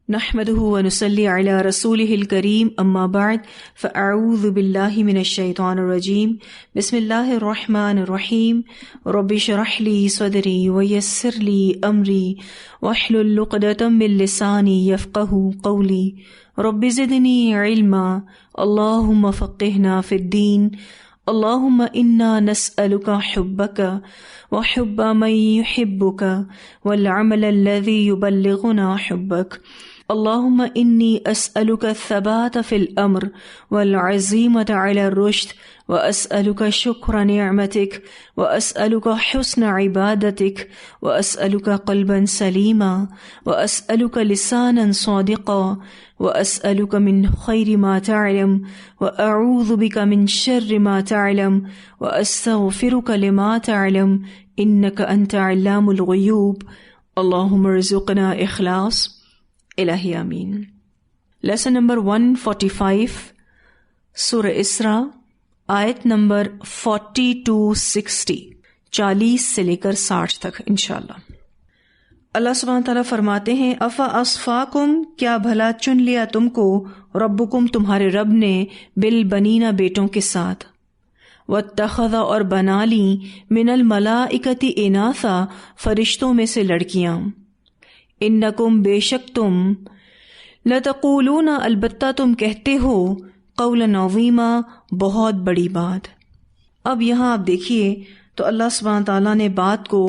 نحمده ونصلي على رسوله الكريم اما بعد فاعوذ بالله من الشيطان الرجيم بسم الله الرحمن الرحيم رب اشرح لي صدري ويسر لي امري واحلل عقدة من لساني يفقهوا قولي رب زدني علما اللهم فقهنا في الدين اللهم انا نسألك حبك وحب من يحبك والعمل الذي يبلغنا حبك اللهم انی اسألک الثبات فی الامر والعزیمة علی الرشد واسألک شکر نعمتک واسألک حسن عبادتک واسألک قلبا سلیما واسألک لسانا صادقا واسألک من خیر ما تعلم واعوذ بک من شر ما تعلم واستغفرک لما تعلم انک انت علام الغیوب اللہم ارزقنا اخلاص الہی آمین۔ لیسن نمبر 145 سورہ اسراء آیت نمبر 40 to 60، 40 سے لے کر 60 تک انشاءاللہ۔ اللہ سبحانہ تعالیٰ فرماتے ہیں افا اصفاکم، کیا بھلا چن لیا تم کو ربکم تمہارے رب نے بالبنین بیٹوں کے ساتھ، واتخذ اور بنا لی من الملائکۃ اناثا فرشتوں میں سے لڑکیاں، انکم بے شک تم لتقولون البتہ تم کہتے ہو قولا عظیما بہت بڑی بات۔ اب یہاں آپ دیکھیے تو اللہ سبحانہ تعالیٰ نے بات کو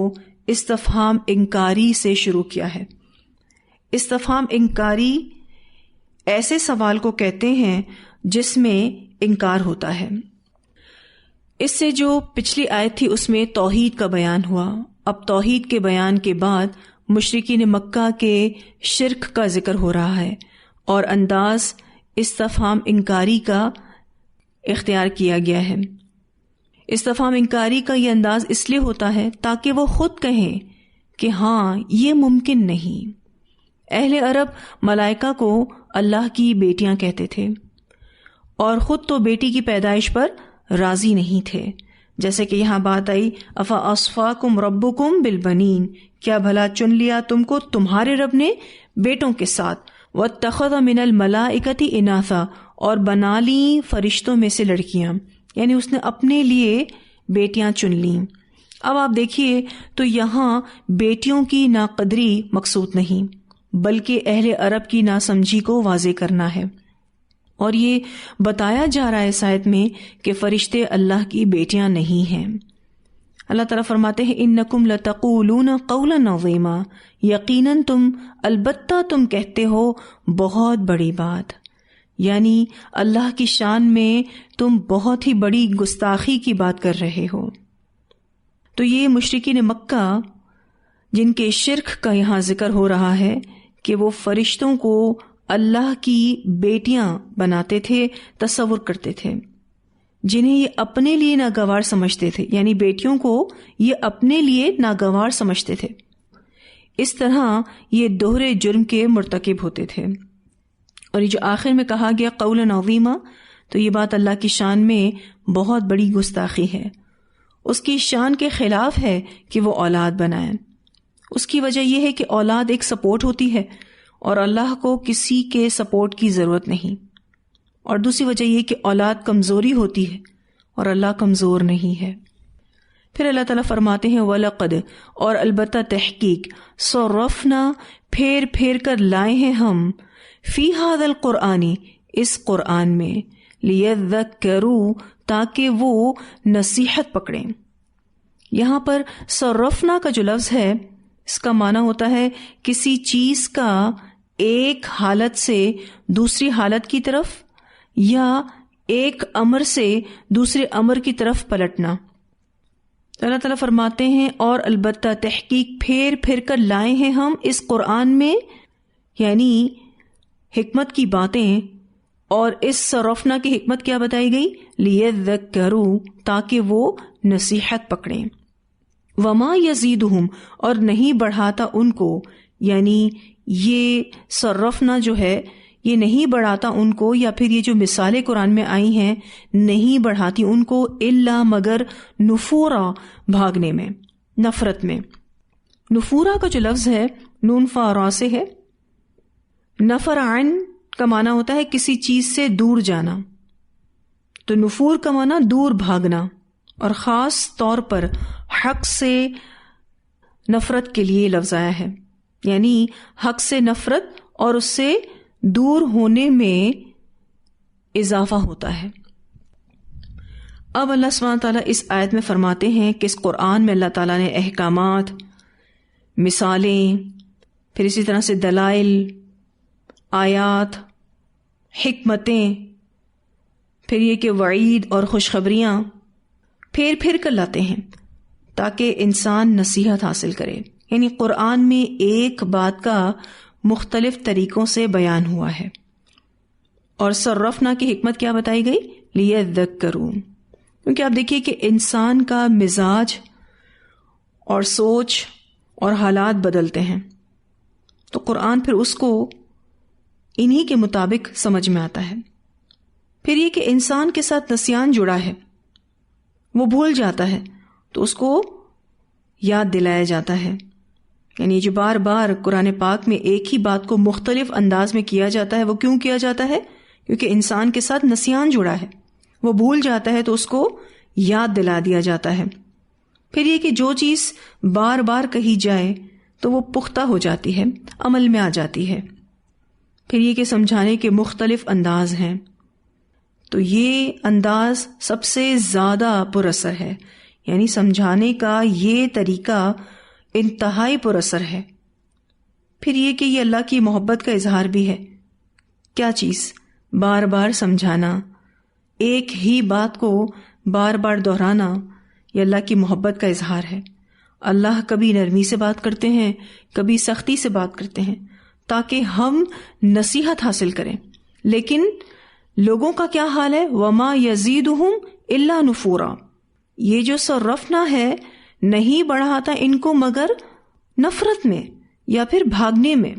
استفہام انکاری سے شروع کیا ہے۔ استفہام انکاری ایسے سوال کو کہتے ہیں جس میں انکار ہوتا ہے۔ اس سے جو پچھلی آیت تھی اس میں توحید کا بیان ہوا، اب توحید کے بیان کے بعد مشرکین مکہ کے شرک کا ذکر ہو رہا ہے، اور انداز استفہام انکاری کا اختیار کیا گیا ہے۔ استفہام انکاری کا یہ انداز اس لیے ہوتا ہے تاکہ وہ خود کہیں کہ ہاں یہ ممکن نہیں۔ اہل عرب ملائکہ کو اللہ کی بیٹیاں کہتے تھے اور خود تو بیٹی کی پیدائش پر راضی نہیں تھے، جیسے کہ یہاں بات آئی افا اصفاکم ربکم بالبنین، کیا بھلا چن لیا تم کو تمہارے رب نے بیٹوں کے ساتھ، واتخذ من الملائکۃ اناثا اور بنا لی فرشتوں میں سے لڑکیاں، یعنی اس نے اپنے لیے بیٹیاں چن لیں۔ اب آپ دیکھیے تو یہاں بیٹیوں کی ناقدری مقصود نہیں بلکہ اہل عرب کی ناسمجھی کو واضح کرنا ہے، اور یہ بتایا جا رہا ہے اس آیت میں کہ فرشتے اللہ کی بیٹیاں نہیں ہیں۔ اللہ تعالیٰ فرماتے ہیں انکم لتقولون قولا عظیما، یقیناً تم البتہ تم کہتے ہو بہت بڑی بات، یعنی اللہ کی شان میں تم بہت ہی بڑی گستاخی کی بات کر رہے ہو۔ تو یہ مشرکین مکہ جن کے شرک کا یہاں ذکر ہو رہا ہے کہ وہ فرشتوں کو اللہ کی بیٹیاں بناتے تھے، تصور کرتے تھے، جنہیں یہ اپنے لیے ناگوار سمجھتے تھے، یعنی بیٹیوں کو یہ اپنے لیے ناگوار سمجھتے تھے۔ اس طرح یہ دوہرے جرم کے مرتکب ہوتے تھے۔ اور یہ جو آخر میں کہا گیا قولا عظیما، تو یہ بات اللہ کی شان میں بہت بڑی گستاخی ہے، اس کی شان کے خلاف ہے کہ وہ اولاد بنائیں۔ اس کی وجہ یہ ہے کہ اولاد ایک سپورٹ ہوتی ہے اور اللہ کو کسی کے سپورٹ کی ضرورت نہیں، اور دوسری وجہ یہ کہ اولاد کمزوری ہوتی ہے اور اللہ کمزور نہیں ہے۔ پھر اللہ تعالیٰ فرماتے ہیں وَلَقَدْ اور البتہ تحقیق صرفنا پھیر پھیر کر لائے ہیں ہم فی ھذا القرآن اس قرآن میں لیذکروا تاکہ وہ نصیحت پکڑیں۔ یہاں پر صرفنا کا جو لفظ ہے اس کا معنی ہوتا ہے کسی چیز کا ایک حالت سے دوسری حالت کی طرف یا ایک امر سے دوسرے امر کی طرف پلٹنا۔ اللہ تعالیٰ فرماتے ہیں اور البتہ تحقیق پھیر پھیر کر لائے ہیں ہم اس قرآن میں، یعنی حکمت کی باتیں، اور اس صرفنا کی حکمت کیا بتائی گئی؟ لیذکروا تاکہ وہ نصیحت پکڑیں۔ وما یزیدہم اور نہیں بڑھاتا ان کو، یعنی یہ صرفنا جو ہے یہ نہیں بڑھاتا ان کو، یا پھر یہ جو مثالیں قرآن میں آئی ہیں نہیں بڑھاتی ان کو الا مگر نفورا بھاگنے میں، نفرت میں۔ نفورا کا جو لفظ ہے نون فا را سے ہے، نفر عن کا معنی ہوتا ہے کسی چیز سے دور جانا، تو نفور کا معنی دور بھاگنا، اور خاص طور پر حق سے نفرت کے لیے لفظ آیا ہے، یعنی حق سے نفرت اور اس سے دور ہونے میں اضافہ ہوتا ہے۔ اب اللہ سبحانہ تعالیٰ اس آیت میں فرماتے ہیں کہ اس قرآن میں اللہ تعالیٰ نے احکامات، مثالیں، پھر اسی طرح سے دلائل، آیات، حکمتیں، پھر یہ کہ وعید اور خوشخبریاں پھر کر لاتے ہیں تاکہ انسان نصیحت حاصل کرے۔ یعنی قرآن میں ایک بات کا مختلف طریقوں سے بیان ہوا ہے۔ اور صرفنا کی حکمت کیا بتائی گئی؟ لیذکروا، کیونکہ آپ دیکھیے کہ انسان کا مزاج اور سوچ اور حالات بدلتے ہیں، تو قرآن پھر اس کو انہی کے مطابق سمجھ میں آتا ہے۔ پھر یہ کہ انسان کے ساتھ نسیان جڑا ہے، وہ بھول جاتا ہے، تو اس کو یاد دلایا جاتا ہے۔ یعنی جو بار بار قرآن پاک میں ایک ہی بات کو مختلف انداز میں کیا جاتا ہے، وہ کیوں کیا جاتا ہے؟ کیونکہ انسان کے ساتھ نسیان جڑا ہے، وہ بھول جاتا ہے، تو اس کو یاد دلا دیا جاتا ہے۔ پھر یہ کہ جو چیز بار بار کہی جائے تو وہ پختہ ہو جاتی ہے، عمل میں آ جاتی ہے۔ پھر یہ کہ سمجھانے کے مختلف انداز ہیں، تو یہ انداز سب سے زیادہ پر اثر ہے، یعنی سمجھانے کا یہ طریقہ انتہائی پر اثر ہے۔ پھر یہ کہ یہ اللہ کی محبت کا اظہار بھی ہے۔ کیا چیز؟ بار بار سمجھانا، ایک ہی بات کو بار بار دہرانا، یہ اللہ کی محبت کا اظہار ہے۔ اللہ کبھی نرمی سے بات کرتے ہیں، کبھی سختی سے بات کرتے ہیں، تاکہ ہم نصیحت حاصل کریں۔ لیکن لوگوں کا کیا حال ہے؟ وما یزیدہم الا نفورا، یہ جو صرفنا ہے نہیں بڑھاتا ان کو مگر نفرت میں یا پھر بھاگنے میں،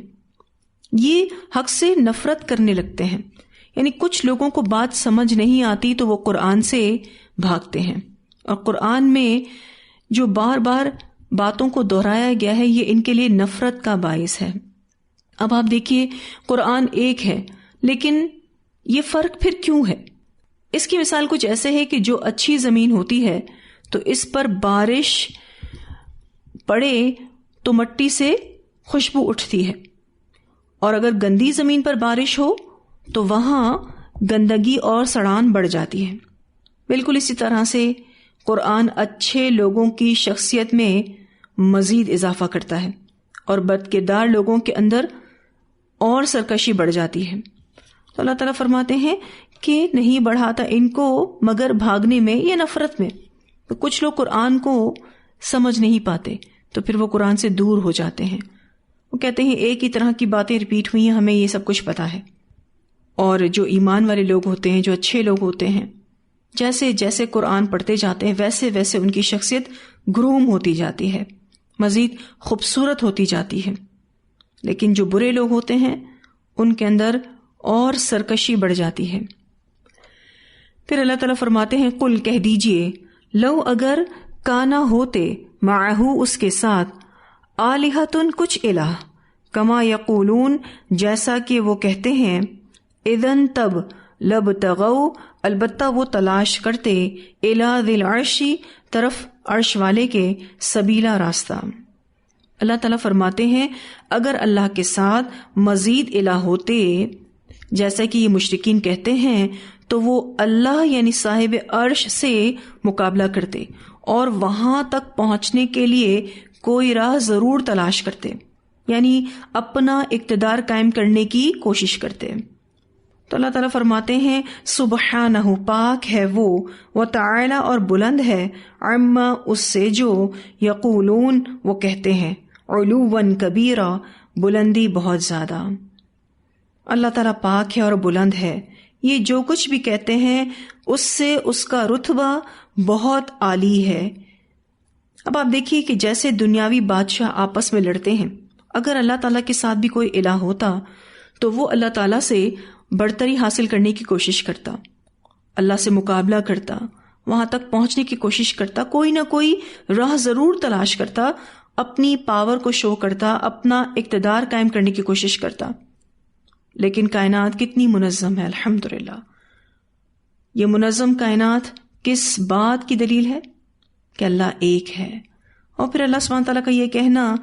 یہ حق سے نفرت کرنے لگتے ہیں۔ یعنی کچھ لوگوں کو بات سمجھ نہیں آتی تو وہ قرآن سے بھاگتے ہیں، اور قرآن میں جو بار بار باتوں کو دہرایا گیا ہے یہ ان کے لیے نفرت کا باعث ہے۔ اب آپ دیکھیے قرآن ایک ہے، لیکن یہ فرق پھر کیوں ہے؟ اس کی مثال کچھ ایسے ہے کہ جو اچھی زمین ہوتی ہے تو اس پر بارش پڑے تو مٹی سے خوشبو اٹھتی ہے، اور اگر گندی زمین پر بارش ہو تو وہاں گندگی اور سڑان بڑھ جاتی ہے۔ بالکل اسی طرح سے قرآن اچھے لوگوں کی شخصیت میں مزید اضافہ کرتا ہے، اور بد کردار لوگوں کے اندر اور سرکشی بڑھ جاتی ہے۔ تو اللہ تعالیٰ فرماتے ہیں کہ نہیں بڑھاتا ان کو مگر بھاگنے میں یا نفرت میں۔ تو کچھ لوگ قرآن کو سمجھ نہیں پاتے تو پھر وہ قرآن سے دور ہو جاتے ہیں، وہ کہتے ہیں ایک ہی طرح کی باتیں ریپیٹ ہوئی ہیں، ہمیں یہ سب کچھ پتا ہے۔ اور جو ایمان والے لوگ ہوتے ہیں، جو اچھے لوگ ہوتے ہیں، جیسے جیسے قرآن پڑھتے جاتے ہیں ویسے ویسے ان کی شخصیت گروم ہوتی جاتی ہے، مزید خوبصورت ہوتی جاتی ہے۔ لیکن جو برے لوگ ہوتے ہیں ان کے اندر اور سرکشی بڑھ جاتی ہے۔ پھر اللہ تعالیٰ فرماتے ہیں قل کہہ دیجئے لو اگر کانا ہوتے معہو اس کے ساتھ آلہتن کچھ الہ کما یقولون جیسا کہ وہ کہتے ہیں اذن تب لبتغوا البتہ وہ تلاش کرتے الی ذی العرش طرف عرش والے کے سبیلا راستہ۔ اللہ تعالیٰ فرماتے ہیں اگر اللہ کے ساتھ مزید الہ ہوتے جیسا کہ یہ مشرکین کہتے ہیں تو وہ اللہ یعنی صاحب عرش سے مقابلہ کرتے اور وہاں تک پہنچنے کے لیے کوئی راہ ضرور تلاش کرتے، یعنی اپنا اقتدار قائم کرنے کی کوشش کرتے۔ تو اللہ تعالیٰ فرماتے ہیں سبحانہ پاک ہے وہ، وتعالی اور بلند ہے، عما اس سے جو یقولون وہ کہتے ہیں، علوا کبیرا بلندی بہت زیادہ۔ اللہ تعالیٰ پاک ہے اور بلند ہے، یہ جو کچھ بھی کہتے ہیں اس سے اس کا رتبہ بہت عالی ہے۔ اب آپ دیکھیے کہ جیسے دنیاوی بادشاہ آپس میں لڑتے ہیں، اگر اللہ تعالیٰ کے ساتھ بھی کوئی الہ ہوتا تو وہ اللہ تعالیٰ سے برتری حاصل کرنے کی کوشش کرتا، اللہ سے مقابلہ کرتا، وہاں تک پہنچنے کی کوشش کرتا، کوئی نہ کوئی راہ ضرور تلاش کرتا، اپنی پاور کو شو کرتا، اپنا اقتدار قائم کرنے کی کوشش کرتا۔ لیکن کائنات کتنی منظم ہے، الحمدللہ۔ یہ منظم کائنات کس بات کی دلیل ہے؟ کہ اللہ ایک ہے۔ اور پھر اللہ سبحانہ تعالیٰ کا یہ کہنا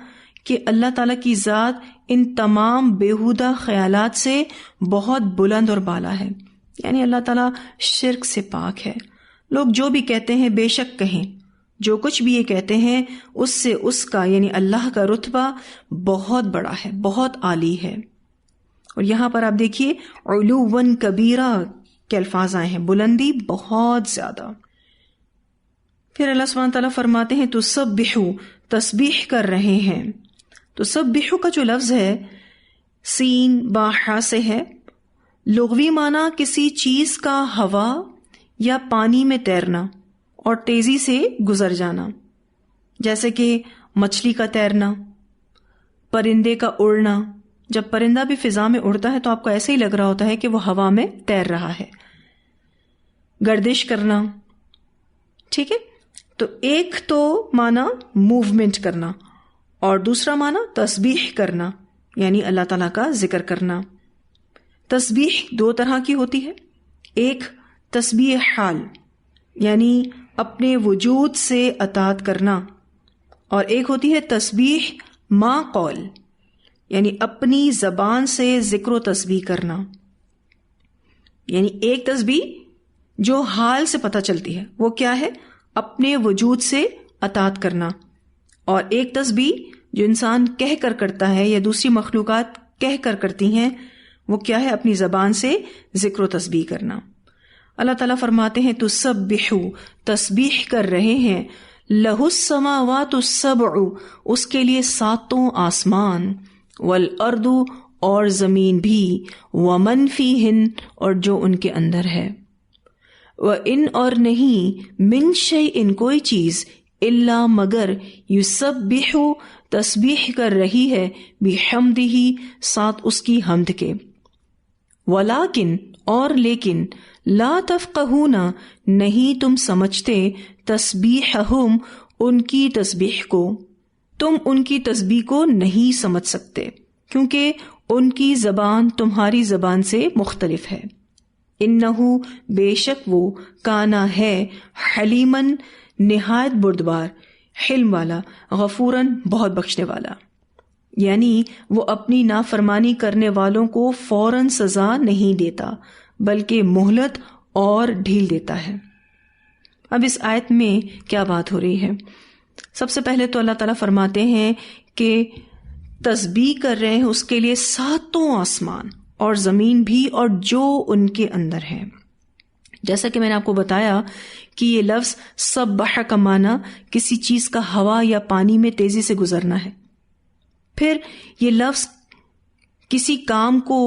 کہ اللہ تعالیٰ کی ذات ان تمام بیہودہ خیالات سے بہت بلند اور بالا ہے، یعنی اللہ تعالیٰ شرک سے پاک ہے۔ لوگ جو بھی کہتے ہیں بے شک کہیں، جو کچھ بھی یہ کہتے ہیں اس سے اس کا یعنی اللہ کا رتبہ بہت بڑا ہے، بہت عالی ہے۔ اور یہاں پر آپ دیکھیے علوًا کبیرہ کے الفاظ آئے ہیں، بلندی بہت زیادہ۔ پھر اللہ سبحانہ تعالیٰ فرماتے ہیں تسبحوا، تسبیح کر رہے ہیں۔ تسبحوا کا جو لفظ ہے سین با حا سے ہے، لغوی معنی کسی چیز کا ہوا یا پانی میں تیرنا اور تیزی سے گزر جانا، جیسے کہ مچھلی کا تیرنا، پرندے کا اڑنا۔ جب پرندہ بھی فضا میں اڑتا ہے تو آپ کو ایسے ہی لگ رہا ہوتا ہے کہ وہ ہوا میں تیر رہا ہے۔ گردش کرنا، ٹھیک ہے۔ تو ایک تو معنی موومنٹ کرنا اور دوسرا معنی تسبیح کرنا، یعنی اللہ تعالیٰ کا ذکر کرنا۔ تسبیح دو طرح کی ہوتی ہے، ایک تسبیح حال یعنی اپنے وجود سے اطاعت کرنا، اور ایک ہوتی ہے تسبیح ما قول یعنی اپنی زبان سے ذکر و تسبیح کرنا۔ یعنی ایک تسبیح جو حال سے پتہ چلتی ہے وہ کیا ہے؟ اپنے وجود سے اطاعت کرنا، اور ایک تسبیح جو انسان کہہ کر کرتا ہے یا دوسری مخلوقات کہہ کر کرتی ہیں وہ کیا ہے؟ اپنی زبان سے ذکر و تسبیح کرنا۔ اللہ تعالیٰ فرماتے ہیں تسبحوا، تسبیح کر رہے ہیں، لہ السماوات السبع، اس کے لیے ساتوں آسمان، والارض اور زمین بھی، ومن فیہن اور جو ان کے اندر ہے، وَإِنْ اور نہیں، من شیء کوئی چیز، الا مگر، یسبح تسبیح کر رہی ہے، بحمدہ ساتھ اس کی حمد کے، ولیکن اور لیکن، لا تفقہون نہیں تم سمجھتے، تسبیحہم ان کی تسبیح کو، تم ان کی تسبیح کو نہیں سمجھ سکتے کیونکہ ان کی زبان تمہاری زبان سے مختلف ہے۔ انہو بے شک وہ، کانا ہے، حلیمن نہایت بردبار، حلم والا، غفوراً بہت بخشنے والا، یعنی وہ اپنی نافرمانی کرنے والوں کو فوراً سزا نہیں دیتا بلکہ مہلت اور ڈھیل دیتا ہے۔ اب اس آیت میں کیا بات ہو رہی ہے؟ سب سے پہلے تو اللہ تعالیٰ فرماتے ہیں کہ تسبیح کر رہے ہیں اس کے لیے ساتوں آسمان اور زمین بھی اور جو ان کے اندر ہے۔ جیسا کہ میں نے آپ کو بتایا کہ یہ لفظ سبح کا معنی کسی چیز کا ہوا یا پانی میں تیزی سے گزرنا ہے۔ پھر یہ لفظ کسی کام کو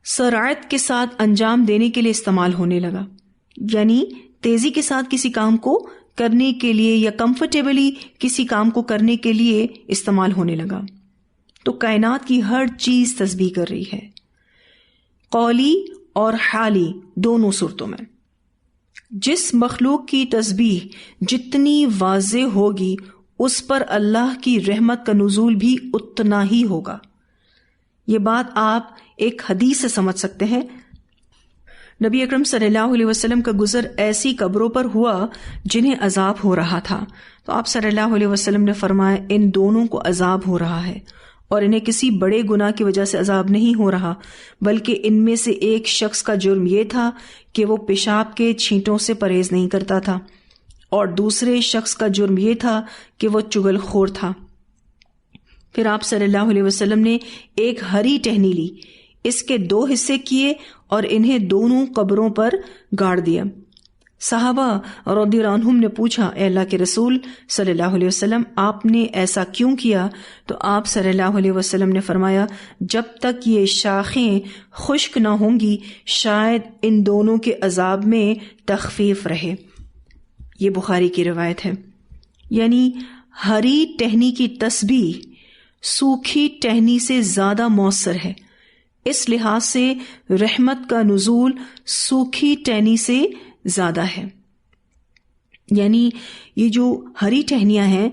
سرعت کے ساتھ انجام دینے کے لیے استعمال ہونے لگا، یعنی تیزی کے ساتھ کسی کام کو کرنے کے لیے یا کمفرٹیبلی کسی کام کو کرنے کے لیے استعمال ہونے لگا۔ تو کائنات کی ہر چیز تسبیح کر رہی ہے، قولی اور حالی دونوں صورتوں میں۔ جس مخلوق کی تسبیح جتنی واضح ہوگی اس پر اللہ کی رحمت کا نزول بھی اتنا ہی ہوگا۔ یہ بات آپ ایک حدیث سے سمجھ سکتے ہیں۔ نبی اکرم صلی اللہ علیہ وسلم کا گزر ایسی قبروں پر ہوا جنہیں عذاب ہو رہا تھا، تو آپ صلی اللہ علیہ وسلم نے فرمایا ان دونوں کو عذاب ہو رہا ہے، اور انہیں کسی بڑے گناہ کی وجہ سے عذاب نہیں ہو رہا، بلکہ ان میں سے ایک شخص کا جرم یہ تھا کہ وہ پیشاب کے چھینٹوں سے پرہیز نہیں کرتا تھا، اور دوسرے شخص کا جرم یہ تھا کہ وہ چغل خور تھا۔ پھر آپ صلی اللہ علیہ وسلم نے ایک ہری ٹہنی لی، اس کے 2 حصے کیے اور انہیں دونوں قبروں پر گاڑ دیا۔ صحابہ رضی اللہ عنہم نے پوچھا، اے اللہ کے رسول صلی اللہ علیہ وسلم آپ نے ایسا کیوں کیا؟ تو آپ صلی اللہ علیہ وسلم نے فرمایا، جب تک یہ شاخیں خشک نہ ہوں گی شاید ان دونوں کے عذاب میں تخفیف رہے۔ یہ بخاری کی روایت ہے۔ یعنی ہری ٹہنی کی تسبیح سوکھی ٹہنی سے زیادہ مؤثر ہے، اس لحاظ سے رحمت کا نزول سوکھی ٹہنی سے زیادہ ہے۔ یعنی یہ جو ہری ٹہنیاں ہیں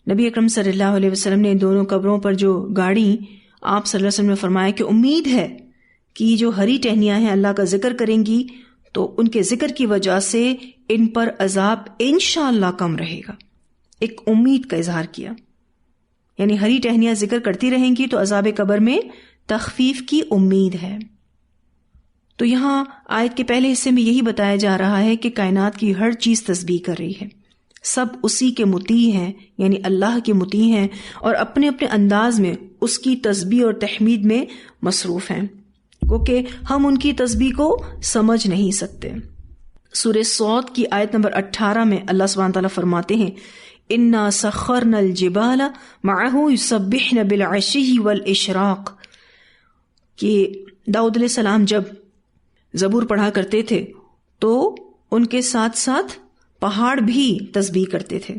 نبی اکرم صلی اللہ علیہ وسلم نے ان دونوں قبروں پر جو گاڑی، آپ صلی اللہ علیہ وسلم نے فرمایا کہ امید ہے کہ جو ہری ٹہنیاں ہیں اللہ کا ذکر کریں گی تو ان کے ذکر کی وجہ سے ان پر عذاب انشاءاللہ کم رہے گا. ایک امید کا اظہار کیا، یعنی ہری ٹہنیاں ذکر کرتی رہیں گی تو عذاب قبر میں تخفیف کی امید ہے. تو یہاں آیت کے پہلے حصے میں یہی بتایا جا رہا ہے کہ کائنات کی ہر چیز تسبیح کر رہی ہے، سب اسی کے مطیع ہیں، یعنی اللہ کے مطیع ہیں، اور اپنے اپنے انداز میں اس کی تسبیح اور تحمید میں مصروف ہیں، کیونکہ ہم ان کی تسبیح کو سمجھ نہیں سکتے. سورہ صاد کی آیت نمبر 18 میں اللہ سبحانہ تعالیٰ فرماتے ہیں اِنَّا سَخَّرْنَا الْجِبَالَ مَعَهُ يُسَبِّحْنَ بِالْعَشِيِّ وَالْإِشْرَاقِ، کہ داؤد علیہ السلام جب زبور پڑھا کرتے تھے تو ان کے ساتھ ساتھ پہاڑ بھی تسبیح کرتے تھے،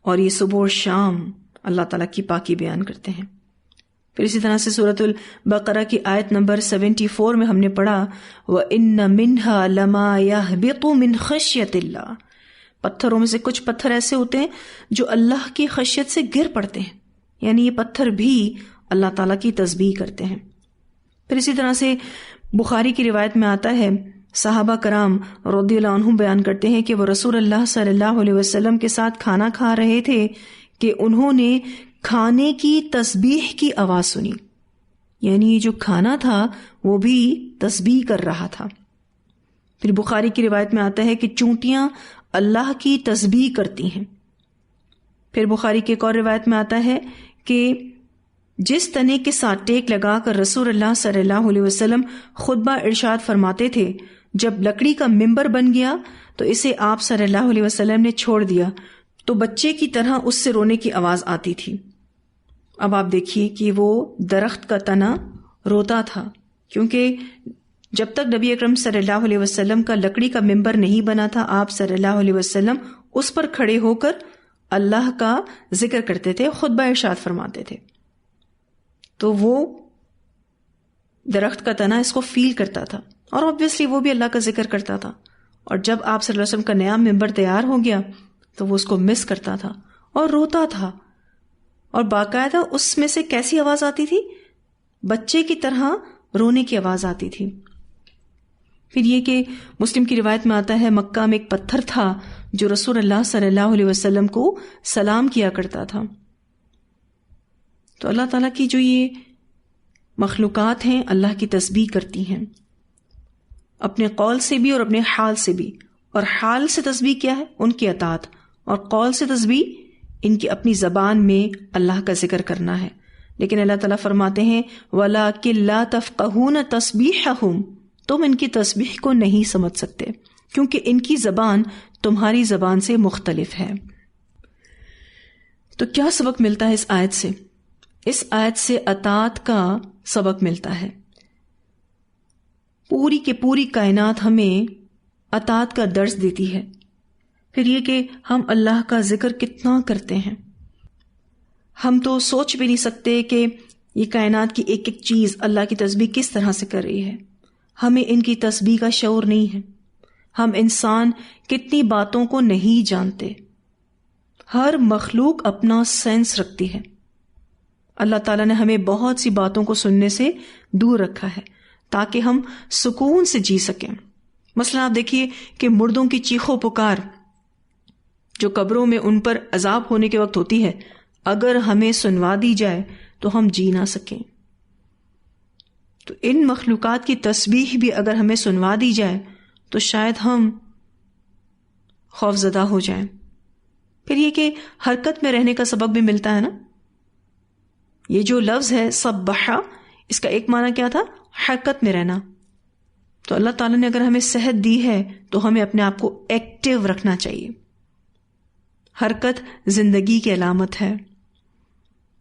اور یہ صبح اور شام اللہ تعالیٰ کی پاکی بیان کرتے ہیں. پھر اسی طرح سے سورۃ البقرہ کی آیت نمبر 74 میں ہم نے پڑھا وَإِنَّ مِنْهَا لَمَا يَهْبِطُ مِنْ خَشْيَةِ اللَّهِ، پتھروں میں سے کچھ پتھر ایسے ہوتے ہیں جو اللہ کی خشیت سے گر پڑتے ہیں، یعنی یہ پتھر بھی اللہ تعالیٰ کی تسبیح کرتے ہیں. پھر اسی طرح سے بخاری کی روایت میں آتا ہے صحابہ کرام رضی اللہ عنہم بیان کرتے ہیں کہ وہ رسول اللہ صلی اللہ علیہ وسلم کے ساتھ کھانا کھا رہے تھے کہ انہوں نے کھانے کی تسبیح کی آواز سنی، یعنی یہ جو کھانا تھا وہ بھی تسبیح کر رہا تھا. پھر بخاری کی روایت میں آتا ہے کہ چونٹیاں اللہ کی تسبیح کرتی ہیں. پھر بخاری کی ایک اور روایت میں آتا ہے کہ جس تنے کے ساتھ ٹیک لگا کر رسول اللہ صلی اللہ علیہ وسلم خطبہ ارشاد فرماتے تھے، جب لکڑی کا ممبر بن گیا تو اسے آپ صلی اللہ علیہ وسلم نے چھوڑ دیا تو بچے کی طرح اس سے رونے کی آواز آتی تھی. اب آپ دیکھیے کہ وہ درخت کا تنا روتا تھا، کیونکہ جب تک نبی اکرم صلی اللہ علیہ وسلم کا لکڑی کا ممبر نہیں بنا تھا، آپ صلی اللہ علیہ وسلم اس پر کھڑے ہو کر اللہ کا ذکر کرتے تھے، خطبہ ارشاد فرماتے تھے. تو وہ درخت کا تنا اس کو فیل کرتا تھا، اور obviously وہ بھی اللہ کا ذکر کرتا تھا. اور جب آپ صلی اللہ علیہ وسلم کا نیا ممبر تیار ہو گیا تو وہ اس کو مس کرتا تھا اور روتا تھا، اور باقاعدہ اس میں سے کیسی آواز آتی تھی؟ بچے کی طرح رونے کی آواز آتی تھی. پھر یہ کہ مسلم کی روایت میں آتا ہے مکہ میں ایک پتھر تھا جو رسول اللہ صلی اللہ علیہ وسلم کو سلام کیا کرتا تھا. تو اللہ تعالیٰ کی جو یہ مخلوقات ہیں اللہ کی تسبیح کرتی ہیں، اپنے قول سے بھی اور اپنے حال سے بھی. اور حال سے تسبیح کیا ہے؟ ان کی اطاعت، اور قول سے تسبیح ان کی اپنی زبان میں اللہ کا ذکر کرنا ہے. لیکن اللہ تعالیٰ فرماتے ہیں وَلَٰكِن لَا تَفْقَهُونَ تَسْبِيحَهُمْ، تم ان کی تسبیح کو نہیں سمجھ سکتے کیونکہ ان کی زبان تمہاری زبان سے مختلف ہے. تو کیا سبق ملتا ہے اس آیت سے؟ اس آیت سے اطاعت کا سبق ملتا ہے. پوری کی پوری کائنات ہمیں اطاعت کا درس دیتی ہے. پھر یہ کہ ہم اللہ کا ذکر کتنا کرتے ہیں. ہم تو سوچ بھی نہیں سکتے کہ یہ کائنات کی ایک ایک چیز اللہ کی تسبیح کس طرح سے کر رہی ہے. ہمیں ان کی تسبیح کا شعور نہیں ہے. ہم انسان کتنی باتوں کو نہیں جانتے. ہر مخلوق اپنا سینس رکھتی ہے. اللہ تعالیٰ نے ہمیں بہت سی باتوں کو سننے سے دور رکھا ہے تاکہ ہم سکون سے جی سکیں. مثلا آپ دیکھیے کہ مردوں کی چیخو پکار جو قبروں میں ان پر عذاب ہونے کے وقت ہوتی ہے، اگر ہمیں سنوا دی جائے تو ہم جی نہ سکیں. تو ان مخلوقات کی تسبیح بھی اگر ہمیں سنوا دی جائے تو شاید ہم خوف زدہ ہو جائیں. پھر یہ کہ حرکت میں رہنے کا سبق بھی ملتا ہے نا. یہ جو لفظ ہے سبحہ، اس کا ایک معنی کیا تھا؟ حرکت میں رہنا. تو اللہ تعالیٰ نے اگر ہمیں صحت دی ہے تو ہمیں اپنے آپ کو ایکٹیو رکھنا چاہیے. حرکت زندگی کی علامت ہے.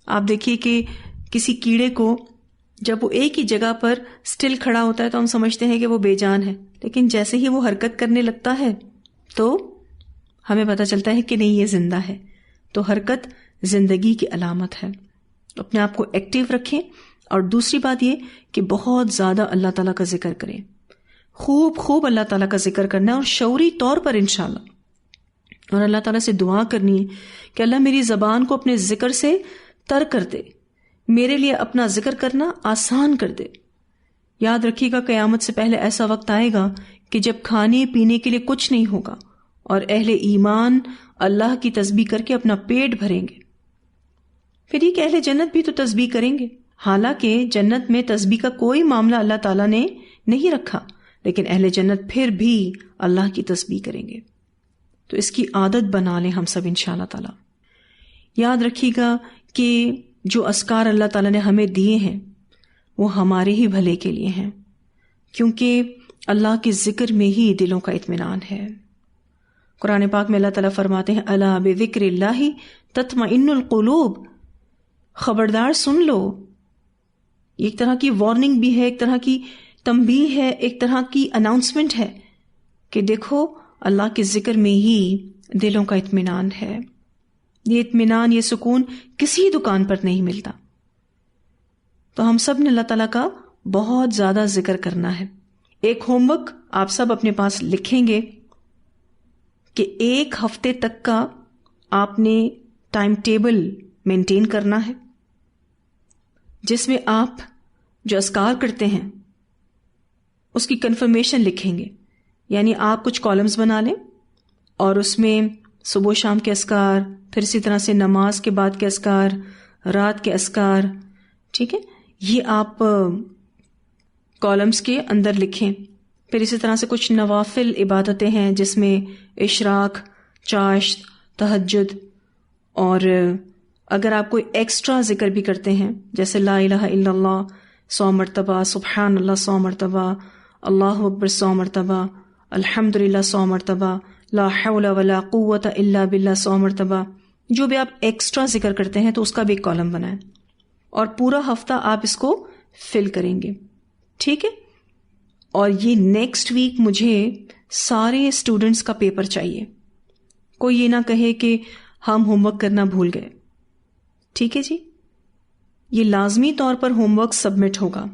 آپ دیکھیے کہ کسی کیڑے کو جب وہ ایک ہی جگہ پر سٹل کھڑا ہوتا ہے تو ہم سمجھتے ہیں کہ وہ بے جان ہے، لیکن جیسے ہی وہ حرکت کرنے لگتا ہے تو ہمیں پتہ چلتا ہے کہ نہیں، یہ زندہ ہے. تو حرکت زندگی کی علامت ہے. اپنے آپ کو ایکٹیو رکھیں. اور دوسری بات یہ کہ بہت زیادہ اللہ تعالیٰ کا ذکر کریں. خوب اللہ تعالیٰ کا ذکر کرنا ہے، اور شعوری طور پر انشاءاللہ. اور اللہ تعالیٰ سے دعا کرنی ہے کہ اللہ میری زبان کو اپنے ذکر سے تر کر دے، میرے لیے اپنا ذکر کرنا آسان کر دے. یاد رکھیے گا قیامت سے پہلے ایسا وقت آئے گا کہ جب کھانے پینے کے لیے کچھ نہیں ہوگا اور اہل ایمان اللہ کی تسبیح کر کے اپنا پیٹ بھریں گے. پھر یہ کہ اہل جنت بھی تو تسبیح کریں گے، حالانکہ جنت میں تسبیح کا کوئی معاملہ اللہ تعالیٰ نے نہیں رکھا، لیکن اہل جنت پھر بھی اللہ کی تسبیح کریں گے. تو اس کی عادت بنا لیں ہم سب انشاءاللہ تعالیٰ. یاد رکھیے گا کہ جو اذکار اللہ تعالیٰ نے ہمیں دیے ہیں وہ ہمارے ہی بھلے کے لیے ہیں، کیونکہ اللہ کے ذکر میں ہی دلوں کا اطمینان ہے. قرآن پاک میں اللہ تعالیٰ فرماتے ہیں الا بذکر اللہ تطمئن القلوب، خبردار سن لو. یہ ایک طرح کی وارننگ بھی ہے، ایک طرح کی تنبیہ ہے، ایک طرح کی اناؤنسمنٹ ہے کہ دیکھو اللہ کے ذکر میں ہی دلوں کا اطمینان ہے. یہ اطمینان، یہ سکون کسی دکان پر نہیں ملتا. تو ہم سب نے اللہ تعالیٰ کا بہت زیادہ ذکر کرنا ہے. ایک ہوم ورک آپ سب اپنے پاس لکھیں گے کہ 1 ہفتے تک کا آپ نے ٹائم ٹیبل مینٹین کرنا ہے، جس میں آپ جو اذکار کرتے ہیں اس کی کنفرمیشن لکھیں گے. یعنی آپ کچھ کالمز بنا لیں اور اس میں صبح و شام کے اذکار، پھر اسی طرح سے نماز کے بعد کے اذکار، رات کے اذکار، ٹھیک ہے، یہ آپ کالمز کے اندر لکھیں. پھر اسی طرح سے کچھ نوافل عبادتیں ہیں جس میں اشراق، چاشت، تہجد، اور اگر آپ کوئی ایکسٹرا ذکر بھی کرتے ہیں جیسے لا الہ الا اللہ 100 مرتبہ، سبحان اللہ 100 مرتبہ، اللہ اکبر 100 مرتبہ، الحمدللہ 100 مرتبہ، لا حول ولا قوت الا باللہ 100 مرتبہ، جو بھی آپ ایکسٹرا ذکر کرتے ہیں تو اس کا بھی ایک کالم بنائیں اور پورا ہفتہ آپ اس کو فل کریں گے. ٹھیک ہے؟ اور یہ نیکسٹ ویک مجھے سارے اسٹوڈنٹس کا پیپر چاہیے. کوئی یہ نہ کہے کہ ہم ہوم ورک کرنا بھول گئے. ٹھیک ہے جی؟ یہ لازمی طور پر ہوم ورک سبمٹ ہوگا.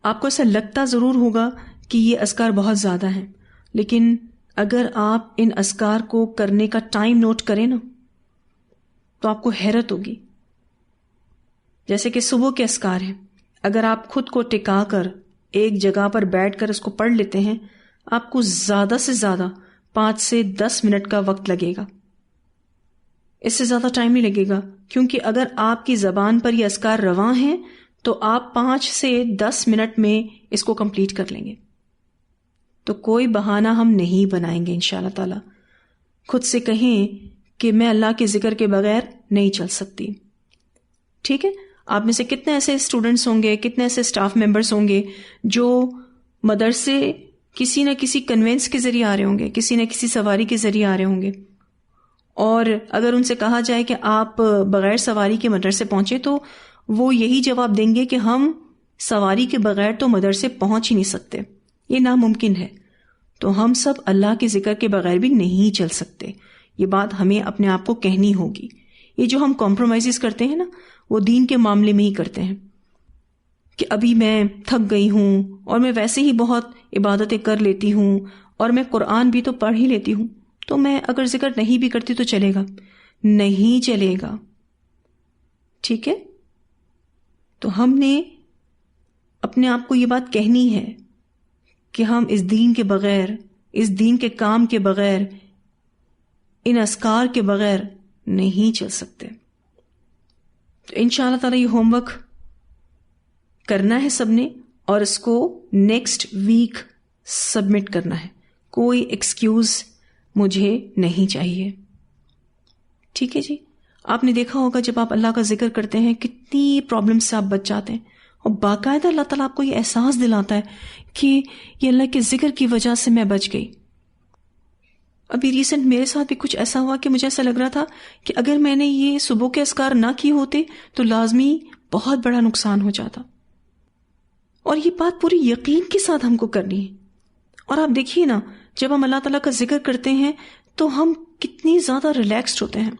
آپ کو ایسا لگتا ضرور ہوگا کہ یہ اذکار بہت زیادہ ہیں، لیکن اگر آپ ان اذکار کو کرنے کا ٹائم نوٹ کریں نا تو آپ کو حیرت ہوگی. جیسے کہ صبح کے اذکار ہیں، اگر آپ خود کو ٹکا کر ایک جگہ پر بیٹھ کر اس کو پڑھ لیتے ہیں آپ کو زیادہ سے زیادہ 5 سے 10 منٹ کا وقت لگے گا. اس سے زیادہ ٹائم نہیں لگے گا، کیونکہ اگر آپ کی زبان پر یہ اذکار رواں ہیں تو آپ 5 سے 10 منٹ میں اس کو کمپلیٹ کر لیں گے. تو کوئی بہانہ ہم نہیں بنائیں گے انشاءاللہ تعالی. خود سے کہیں کہ میں اللہ کے ذکر کے بغیر نہیں چل سکتی. ٹھیک ہے؟ آپ میں سے کتنے ایسے اسٹوڈنٹس ہوں گے، کتنے ایسے اسٹاف ممبرس ہوں گے جو مدرسے کسی نہ کسی کنوینس کے ذریعے آ رہے ہوں گے، کسی نہ کسی سواری کے ذریعے آ رہے ہوں گے، اور اگر ان سے کہا جائے کہ آپ بغیر سواری کے مدرسے پہنچے تو وہ یہی جواب دیں گے کہ ہم سواری کے بغیر تو مدرسے پہنچ ہی نہیں سکتے، یہ ناممکن ہے. تو ہم سب اللہ کے ذکر کے بغیر بھی نہیں چل سکتے. یہ بات ہمیں اپنے آپ کو کہنی ہوگی. یہ جو ہم کمپرومائزز کرتے ہیں نا وہ دین کے معاملے میں ہی کرتے ہیں کہ ابھی میں تھک گئی ہوں اور میں ویسے ہی بہت عبادتیں کر لیتی ہوں اور میں قرآن بھی تو پڑھ ہی لیتی ہوں، تو میں اگر ذکر نہیں بھی کرتی تو چلے گا. نہیں چلے گا. ٹھیک ہے؟ تو ہم نے اپنے آپ کو یہ بات کہنی ہے کہ ہم اس دین کے بغیر، اس دین کے کام کے بغیر، ان اذکار کے بغیر نہیں چل سکتے. تو انشاءاللہ تعالی یہ ہوم ورک کرنا ہے سب نے، اور اس کو نیکسٹ ویک سبمٹ کرنا ہے. کوئی ایکسکیوز مجھے نہیں چاہیے. ٹھیک ہے جی؟ آپ نے دیکھا ہوگا جب آپ اللہ کا ذکر کرتے ہیں کتنی پرابلم سے آپ بچ جاتے ہیں، اور باقاعدہ اللہ تعالیٰ آپ کو یہ احساس دلاتا ہے کہ یہ اللہ کے ذکر کی وجہ سے میں بچ گئی. ابھی ریسنٹ میرے ساتھ بھی کچھ ایسا ہوا کہ مجھے ایسا لگ رہا تھا کہ اگر میں نے یہ صبح کے اذکار نہ کیے ہوتے تو لازمی بہت بڑا نقصان ہو جاتا. اور یہ بات پوری یقین کے ساتھ ہم کو کرنی ہے. اور آپ دیکھیے نا، جب ہم اللہ تعالیٰ کا ذکر کرتے ہیں تو ہم کتنی زیادہ ریلیکسڈ ہوتے ہیں.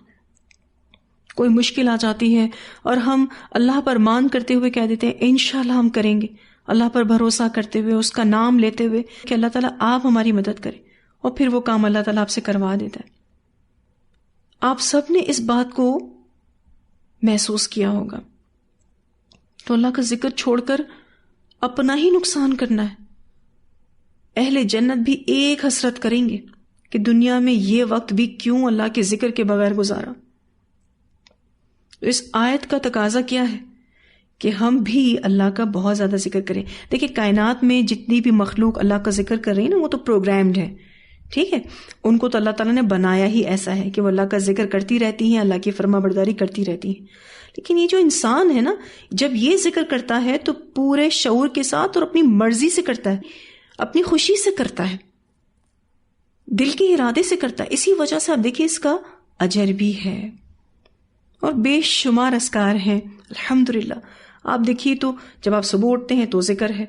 کوئی مشکل آ جاتی ہے اور ہم اللہ پر مان کرتے ہوئے کہہ دیتے ہیں انشاءاللہ ہم کریں گے، اللہ پر بھروسہ کرتے ہوئے، اس کا نام لیتے ہوئے کہ اللہ تعالیٰ آپ ہماری مدد کریں، اور پھر وہ کام اللہ تعالیٰ آپ سے کروا دیتا ہے. آپ سب نے اس بات کو محسوس کیا ہوگا تو اللہ کا ذکر چھوڑ کر اپنا ہی نقصان کرنا ہے. اہل جنت بھی ایک حسرت کریں گے کہ دنیا میں یہ وقت بھی کیوں اللہ کے ذکر کے بغیر گزارا. تو اس آیت کا تقاضا کیا ہے کہ ہم بھی اللہ کا بہت زیادہ ذکر کریں. دیکھیں کائنات میں جتنی بھی مخلوق اللہ کا ذکر کر رہی ہے نا، وہ تو پروگرامڈ ہے، ٹھیک ہے. ان کو تو اللہ تعالیٰ نے بنایا ہی ایسا ہے کہ وہ اللہ کا ذکر کرتی رہتی ہیں، اللہ کی فرما برداری کرتی رہتی ہیں. لیکن یہ جو انسان ہے نا، جب یہ ذکر کرتا ہے تو پورے شعور کے ساتھ اور اپنی مرضی سے کرتا ہے، اپنی خوشی سے کرتا ہے، دل کے ارادے سے کرتا ہے. اسی وجہ سے آپ دیکھیے اس کا اجر بھی ہے اور بے شمار اذکار ہیں الحمدللہ. آپ دیکھیے تو جب آپ صبح اٹھتے ہیں تو ذکر ہے،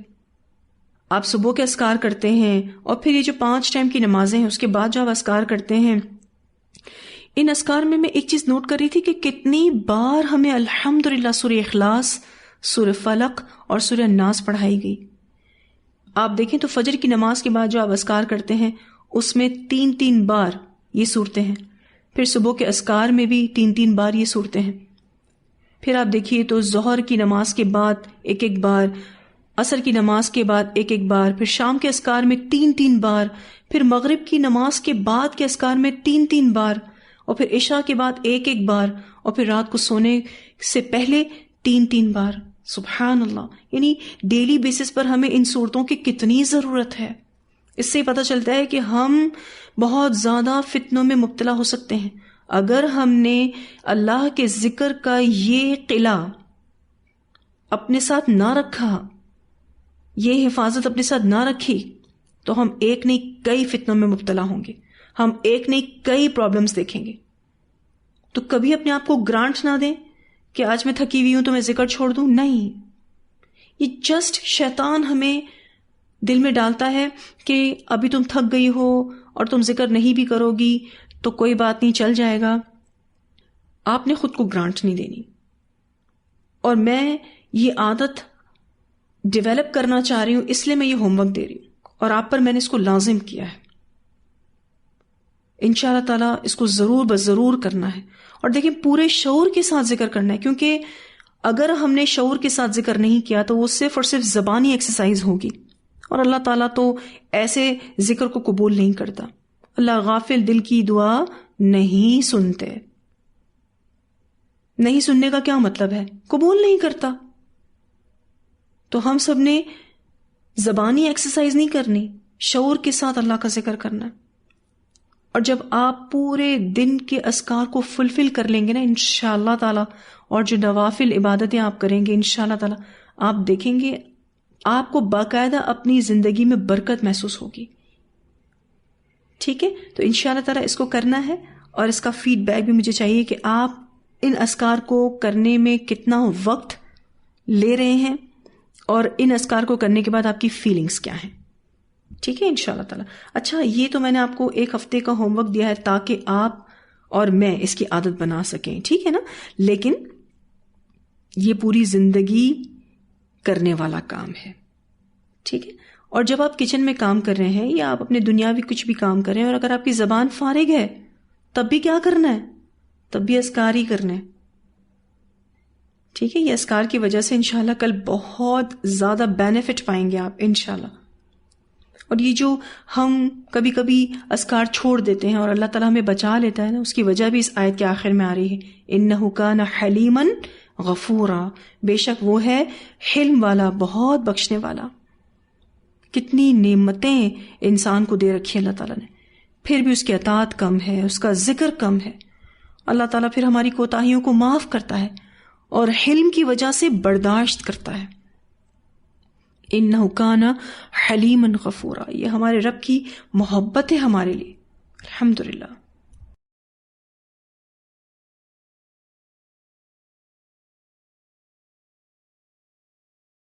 آپ صبح کے اذکار کرتے ہیں، اور پھر یہ جو 5 ٹائم کی نمازیں ہیں اس کے بعد جو آپ اذکار کرتے ہیں. ان اذکار میں ایک چیز نوٹ کر رہی تھی کہ کتنی بار ہمیں الحمدللہ سورہ اخلاص، سورہ فلق اور سورہ ناس پڑھائی گئی. آپ دیکھیں تو فجر کی نماز کے بعد جو آپ اذکار کرتے ہیں اس میں 3 بار یہ صورتیں ہیں، پھر صبح کے اذکار میں بھی 3 بار یہ صورتیں ہیں. پھر آپ دیکھیے تو ظہر کی نماز کے بعد 1 بار، عصر کی نماز کے بعد 1 بار، پھر شام کے اذکار میں 3 بار، پھر مغرب کی نماز کے بعد کے اذکار میں 3 بار، اور پھر عشاء کے بعد 1 بار، اور پھر رات کو سونے سے پہلے 3 بار. سبحان اللہ. یعنی ڈیلی بیسس پر ہمیں ان صورتوں کی کتنی ضرورت ہے. اس سے پتہ چلتا ہے کہ ہم بہت زیادہ فتنوں میں مبتلا ہو سکتے ہیں اگر ہم نے اللہ کے ذکر کا یہ قلعہ اپنے ساتھ نہ رکھا، یہ حفاظت اپنے ساتھ نہ رکھی، تو ہم ایک نہیں کئی فتنوں میں مبتلا ہوں گے، ہم ایک نہیں کئی پرابلمز دیکھیں گے. تو کبھی اپنے آپ کو گرانٹ نہ دیں کہ آج میں تھکی ہوئی ہوں تو میں ذکر چھوڑ دوں. نہیں، یہ جسٹ شیطان ہمیں دل میں ڈالتا ہے کہ ابھی تم تھک گئی ہو اور تم ذکر نہیں بھی کرو گی تو کوئی بات نہیں، چل جائے گا. آپ نے خود کو گرانٹ نہیں دینی. اور میں یہ عادت ڈیولپ کرنا چاہ رہی ہوں، اس لیے میں یہ ہوم ورک دے رہی ہوں اور آپ پر میں نے اس کو لازم کیا ہے. انشاءاللہ تعالیٰ اس کو ضرور بضرور کرنا ہے. اور دیکھیں پورے شعور کے ساتھ ذکر کرنا ہے، کیونکہ اگر ہم نے شعور کے ساتھ ذکر نہیں کیا تو وہ صرف اور صرف زبانی ایکسرسائز ہوگی، اور اللہ تعالیٰ تو ایسے ذکر کو قبول نہیں کرتا. اللہ غافل دل کی دعا نہیں سنتے. نہیں سننے کا کیا مطلب ہے؟ قبول نہیں کرتا. تو ہم سب نے زبانی ایکسرسائز نہیں کرنی، شعور کے ساتھ اللہ کا ذکر کرنا ہے. اور جب آپ پورے دن کے اذکار کو فلفل کر لیں گے نا انشاءاللہ تعالیٰ، اور جو نوافل عبادتیں آپ کریں گے انشاءاللہ تعالیٰ، آپ دیکھیں گے آپ کو باقاعدہ اپنی زندگی میں برکت محسوس ہوگی. ٹھیک ہے، تو انشاءاللہ تعالیٰ اس کو کرنا ہے، اور اس کا فیڈ بیک بھی مجھے چاہیے کہ آپ ان اذکار کو کرنے میں کتنا وقت لے رہے ہیں اور ان اذکار کو کرنے کے بعد آپ کی فیلنگز کیا ہیں. ٹھیک ہے انشاءاللہ تعالیٰ. اچھا، یہ تو میں نے آپ کو 1 ہفتے کا ہوم ورک دیا ہے تاکہ آپ اور میں اس کی عادت بنا سکیں، ٹھیک ہے نا. لیکن یہ پوری زندگی کرنے والا کام ہے، ٹھیک ہے. اور جب آپ کچن میں کام کر رہے ہیں یا آپ اپنے دنیاوی کچھ بھی کام کر رہے ہیں، اور اگر آپ کی زبان فارغ ہے تب بھی کیا کرنا ہے؟ تب بھی اذکار ہی کرنا ہے. ٹھیک ہے، یہ اذکار کی وجہ سے انشاءاللہ کل بہت زیادہ بینیفٹ پائیں گے آپ انشاءاللہ. اور یہ جو ہم کبھی کبھی اذکار چھوڑ دیتے ہیں اور اللہ تعالیٰ ہمیں بچا لیتا ہے نا، اس کی وجہ بھی اس آیت کے آخر میں آ رہی ہے، انہ کان حلیما غفورا. بے شک وہ ہے حلم والا، بہت بخشنے والا. کتنی نعمتیں انسان کو دے رکھی اللہ تعالیٰ نے، پھر بھی اس کی اطاعت کم ہے، اس کا ذکر کم ہے. اللہ تعالیٰ پھر ہماری کوتاہیوں کو معاف کرتا ہے اور حلم کی وجہ سے برداشت کرتا ہے. انہ کان حلیما غفورا. یہ ہمارے رب کی محبت ہے ہمارے لیے. الحمدللہ.